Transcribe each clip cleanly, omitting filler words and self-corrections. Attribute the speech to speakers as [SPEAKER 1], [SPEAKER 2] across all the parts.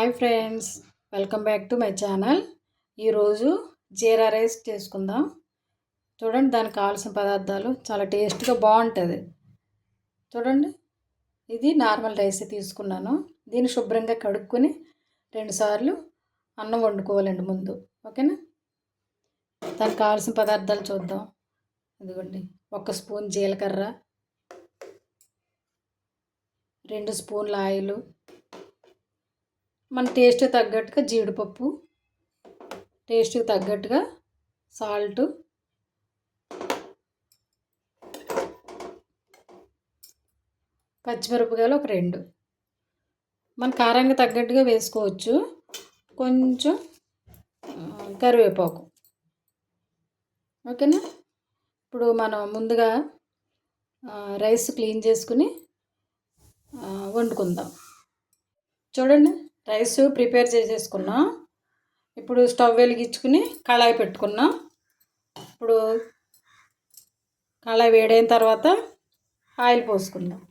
[SPEAKER 1] Hi friends, welcome back to my channel. ఈరోజు జీరా rice చేసుకుందాం. చూడండి, దానికి కావాల్సిన పదార్థాలు చాలా టేస్ట్గా బాగుంటుంది. చూడండి, ఇది నార్మల్ రైస్ తీసుకున్నాను. దీన్ని శుభ్రంగా కడుక్కొని 2 సార్లు అన్నం వండుకోవాలండి ముందు. ఓకేనా? దానికి కావాల్సిన పదార్థాలు చూద్దాం. ఇదిగోండి, 1 స్పూన్ జీలకర్ర, 2 స్పూన్ల ఆయిల్, మన టేస్ట్ తగ్గట్టుగా జీడిపప్పు, టేస్ట్కి తగ్గట్టుగా సాల్టు, పచ్చిమిరపకాయలు ఒక 2, మన కారానికి తగ్గట్టుగా వేసుకోవచ్చు. కొంచెం కరివేపాకు. ఓకేనా? ఇప్పుడు మనం ముందుగా రైస్ క్లీన్ చేసుకుని వండుకుందాం. చూడండి, రైస్ ప్రిపేర్ చేసేసుకున్నాం. ఇప్పుడు స్టవ్ వెలిగించుకుని కళాయి పెట్టుకున్నాం. ఇప్పుడు కళాయి వేడైన తర్వాత ఆయిల్ పోసుకుందాం.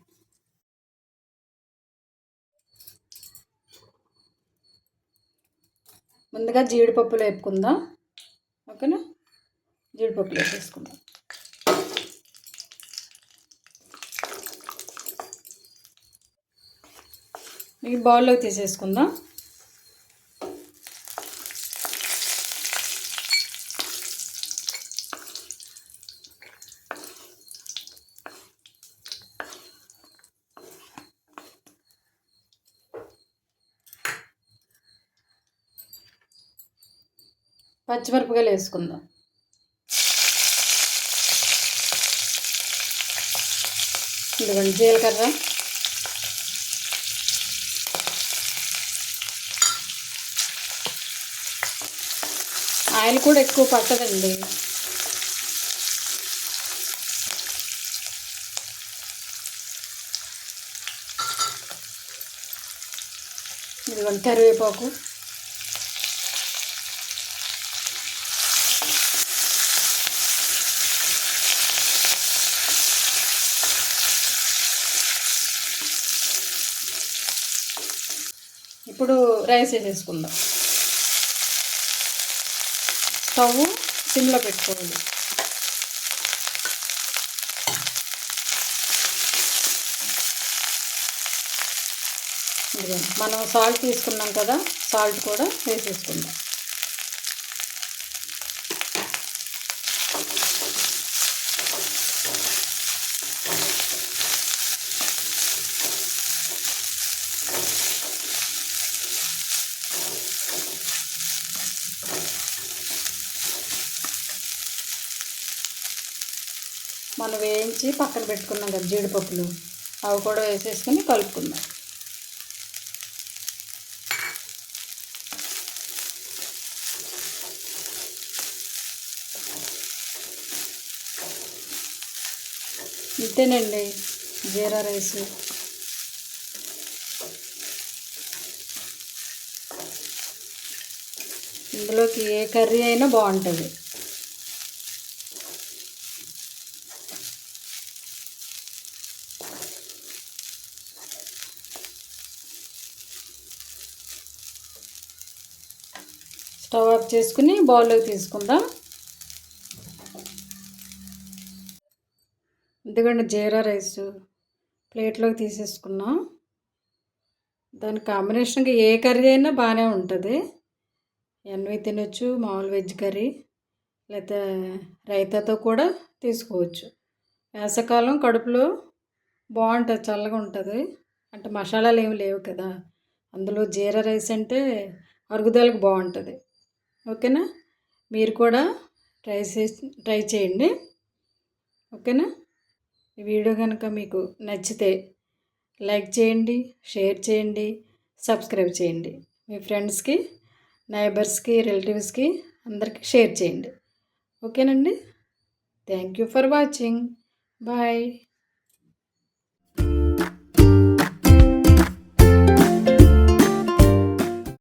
[SPEAKER 1] ముందుగా జీడిపప్పులు వేపుకుందాం. ఓకేనా? జీడిపప్పులు వేసేసుకుందాం. ఈ బౌల్లోకి తీసేసుకుందాం. పచ్చిమిరపకాయలు వేసుకుందాం. ఇదిగోండి జీలకర్ర, ఆయిల్ కూడా ఎక్కువ పట్టదండి. ఇదిగోండి కరివేపాకు, ఇప్పుడు రైస్ వేసేసుకుందాం. స్టవ్ సిమ్లో పెట్టుకోవాలి. మనం సాల్ట్ తీసుకున్నాం కదా, సాల్ట్ కూడా వేసేసుకుందాం. మనం వేయించి పక్కన పెట్టుకున్నాం కదా జీడిపప్పులు, అవి కూడా వేసేసుకొని కలుపుకుందాం. ఇంతేనండి జీరా రైస్. ఇందులోకి ఏ కర్రీ అయినా బాగుంటుంది. స్టవ్ ఆఫ్ చేసుకుని బౌల్లోకి తీసుకుందాం. ఎందుకంటే జీరా రైస్ ప్లేట్లోకి తీసేసుకున్నాం. దాని కాంబినేషన్గా ఏ కర్రీ అయినా బాగానే ఉంటుంది. ఎన్వి తినొచ్చు, మామూలు వెజ్ కర్రీ, లేకపోతే రైతాతో కూడా తీసుకోవచ్చు. వేసవకాలం కడుపులో బాగుంటుంది, చల్లగా ఉంటుంది. అంటే మసాలాలు ఏమి లేవు కదా, అందులో జీరా రైస్ అంటే అరుగుదలకు బాగుంటుంది. ఓకేనా? మీరు కూడా ట్రై చేయండి. ఓకేనా? ఈ వీడియో కనుక మీకు నచ్చితే లైక్ చేయండి, షేర్ చేయండి, సబ్స్క్రైబ్ చేయండి. మీ ఫ్రెండ్స్కి, నైబర్స్కి, రిలేటివ్స్కి అందరికీ షేర్ చేయండి. ఓకేనండి? Thank you for watching. Bye.